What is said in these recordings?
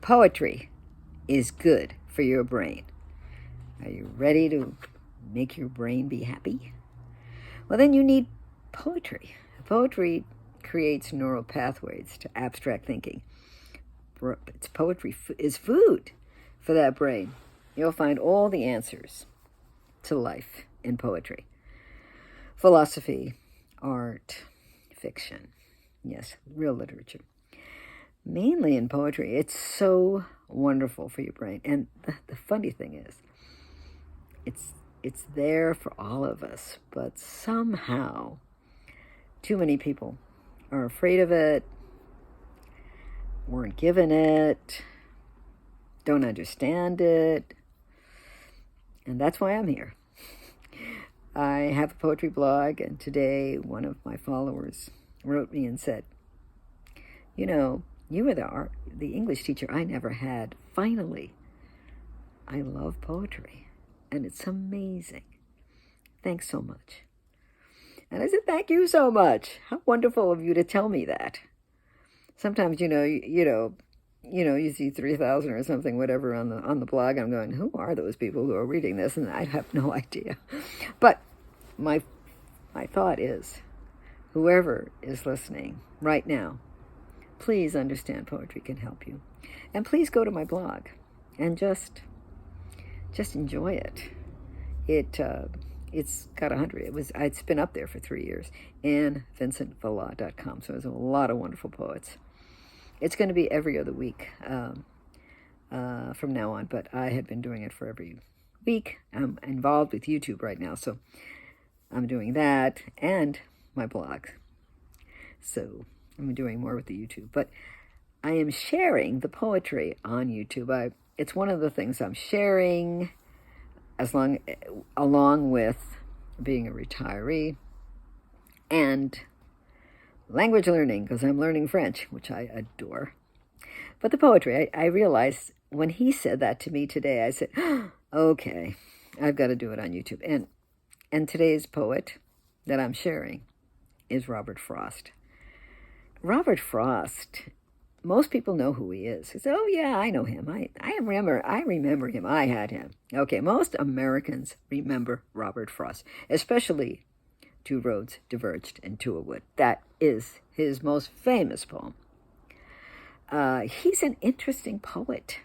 Poetry is good for your brain. Are you ready to make your brain be happy? Well, then you need poetry. Poetry creates neural pathways to abstract thinking. Poetry is food for that brain. You'll find all the answers to life in poetry. Philosophy, art, fiction. Yes, real literature. Mainly in poetry. It's so wonderful for your brain. And the funny thing is, it's there for all of us, but somehow too many people are afraid of it, weren't given it, don't understand it, and that's why I'm here. I have a poetry blog, and today one of my followers wrote me and said, you know, you were the English teacher I never had. Finally, I love poetry, and it's amazing. Thanks so much. And I said, thank you so much. How wonderful of you to tell me that. Sometimes, you see 3,000 or something, whatever, on the blog. I'm going, who are those people who are reading this? And I have no idea. But my thought is, whoever is listening right now, please understand poetry can help you. And please go to my blog and just enjoy it. It's got 100. It's been up there for 3 years. AnneVincentVilla.com. So there's a lot of wonderful poets. It's going to be every other week from now on, but I had been doing it for every week. I'm involved with YouTube right now, so I'm doing that and my blog. So I'm doing more with the YouTube, but I am sharing the poetry on YouTube. It's one of the things I'm sharing along with being a retiree and language learning, because I'm learning French, which I adore. But the poetry, I realized when he said that to me today, I said, okay, I've got to do it on YouTube. And today's poet that I'm sharing is Robert Frost. Robert Frost, most people know who he is. They say, oh yeah, I know him. I remember him. I had him. Okay, most Americans remember Robert Frost, especially Two Roads Diverged into a Wood. That is his most famous poem. He's an interesting poet.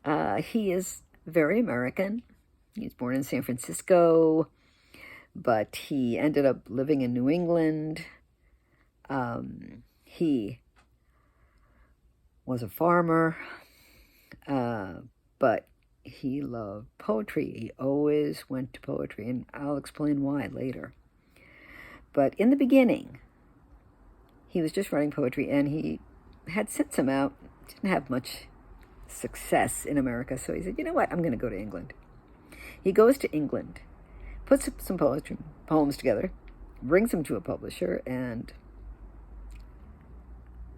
He is very American. He was born in San Francisco, but he ended up living in New England. He was a farmer, but he loved poetry. He always went to poetry, and I'll explain why later. But in the beginning, he was just writing poetry, and he had sent some out. Didn't have much success in America, so he said, you know what, I'm going to go to England. He goes to England, puts some poems together, brings them to a publisher, and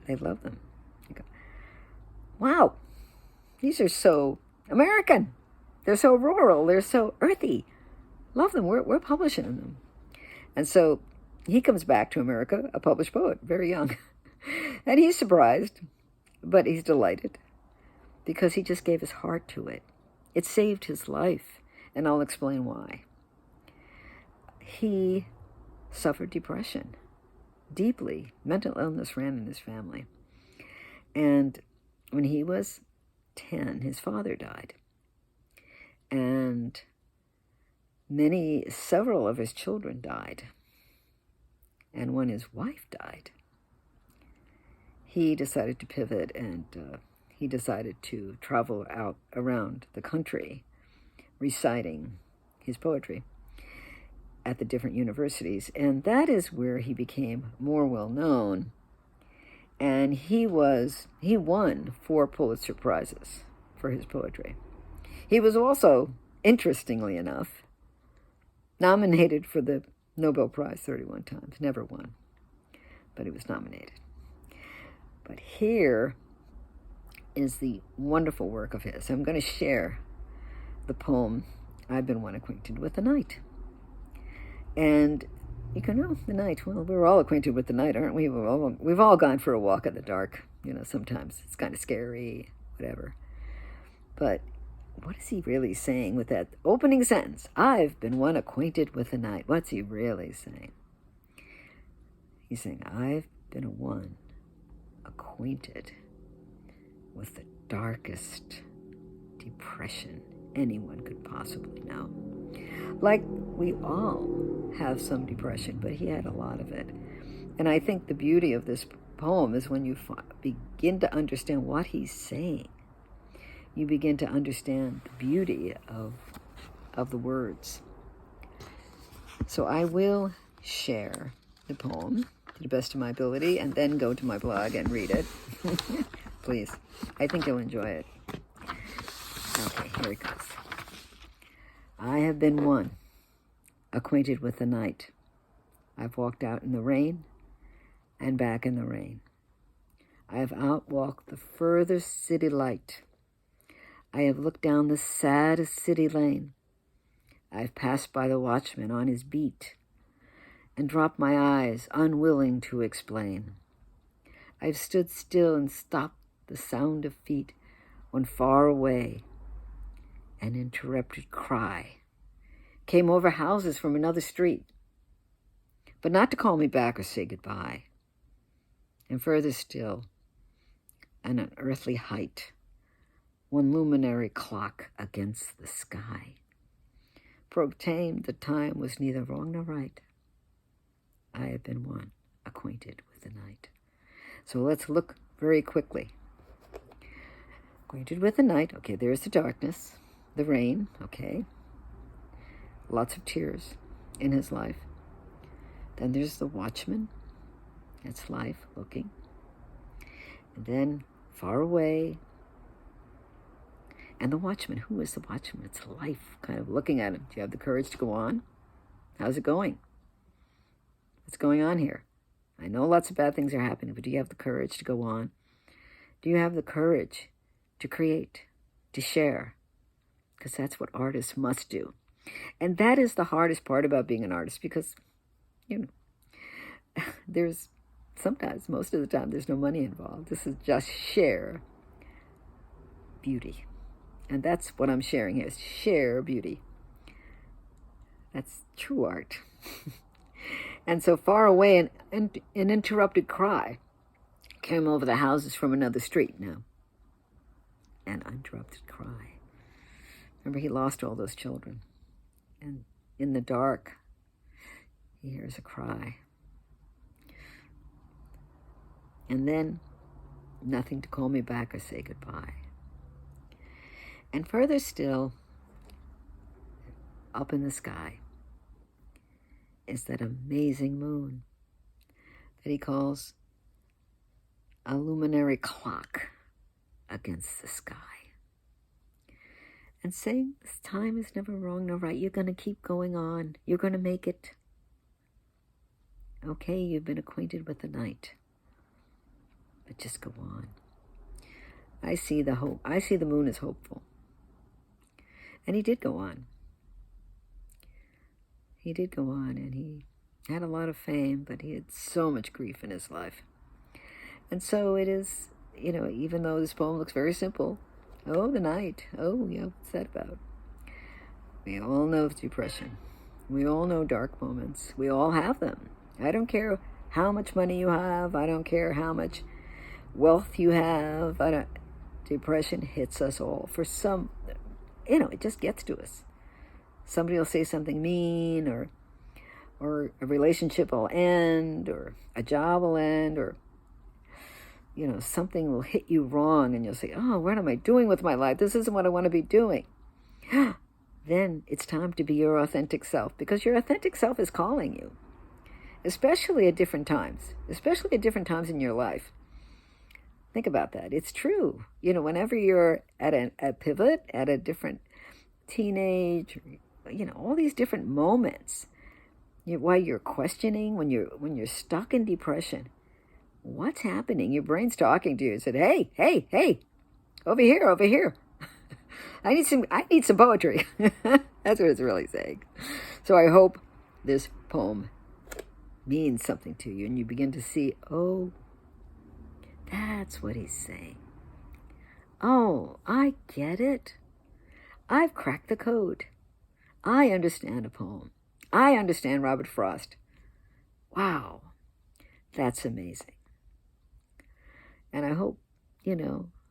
they love them. You go, wow, these are so American. They're so rural. They're so earthy. Love them. We're publishing them. And so he comes back to America, a published poet, very young. And he's surprised, but he's delighted because he just gave his heart to it. It saved his life, and I'll explain why. He suffered depression deeply. Mental illness ran in his family. And when he was 10, his father died. And several of his children died. And when his wife died, he decided to pivot, and he decided to travel out around the country reciting his poetry at the different universities. And that is where he became more well known. And he won 4 Pulitzer Prizes for his poetry. He was also, interestingly enough, nominated for the Nobel Prize 31 times. Never won, but he was nominated. But here is the wonderful work of his. I'm going to share the poem, I've Been One Acquainted with the Night. And you can know the night. Well, we're all acquainted with the night, aren't we? We've all gone for a walk in the dark. sometimes it's kind of scary, whatever. But what is he really saying with that opening sentence? I've been one acquainted with the night. What's he really saying? He's saying, I've been one acquainted with the darkest depression anyone could possibly know. Like, we all have some depression, but he had a lot of it. And I think the beauty of this poem is when you begin to understand what he's saying, you begin to understand the beauty of the words. So I will share the poem to the best of my ability and then go to my blog and read it. Please. I think you'll enjoy it. Okay, here it goes. I have been one, acquainted with the night. I've walked out in the rain and back in the rain. I have outwalked the furthest city light. I have looked down the saddest city lane. I've passed by the watchman on his beat and dropped my eyes, unwilling to explain. I've stood still and stopped the sound of feet when far away an interrupted cry came over houses from another street, but not to call me back or say goodbye. And further still, an unearthly height, one luminary clock against the sky proclaimed the time was neither wrong nor right. I have been one acquainted with the night. So let's look very quickly. Acquainted with the night. Okay, there's the darkness, the rain. Okay, lots of tears in his life. Then there's the watchman. That's life, looking. And then far away. And the watchman. Who is the watchman? It's life, kind of looking at him. Do you have the courage to go on? How's it going? What's going on here? I know lots of bad things are happening, but do you have the courage to go on? Do you have the courage to create, to share? Because that's what artists must do. And that is the hardest part about being an artist, because, there's sometimes, most of the time, there's no money involved. This is just share beauty. And that's what I'm sharing here, is share beauty. That's true art. And so far away, an interrupted cry came over the houses from another street now. An interrupted cry. Remember, he lost all those children. And in the dark, he hears a cry. And then, nothing to call me back or say goodbye. And further still, up in the sky, is that amazing moon that he calls a luminary clock against the sky. And saying, this time is never wrong nor right. You're going to keep going on. You're going to make it. Okay, you've been acquainted with the night. But just go on. I see the hope. I see the moon as hopeful. And he did go on. He did go on, and he had a lot of fame, but he had so much grief in his life. And so it is, even though this poem looks very simple, oh, the night, oh, yeah, what's that about? We all know depression. We all know dark moments. We all have them. I don't care how much money you have. I don't care how much wealth you have. Depression hits us all. For some, it just gets to us. Somebody will say something mean, or a relationship will end, or a job will end, or, something will hit you wrong, and you'll say, oh, what am I doing with my life? This isn't what I want to be doing. Then it's time to be your authentic self, because your authentic self is calling you, especially at different times in your life. Think about that. It's true. Whenever you're at a pivot, at a different teenage, all these different moments, while you're questioning, when you're stuck in depression, what's happening? Your brain's talking to you and said, hey, over here. I need some poetry. That's what it's really saying. So I hope this poem means something to you, and you begin to see, oh, That's what he's saying. Oh, I get it. I've cracked the code. I understand a poem. I understand Robert Frost. Wow, that's amazing. And I hope,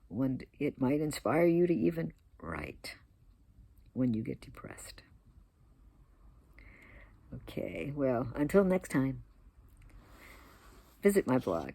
when it might inspire you to even write when you get depressed. Okay, well, until next time, visit my blog.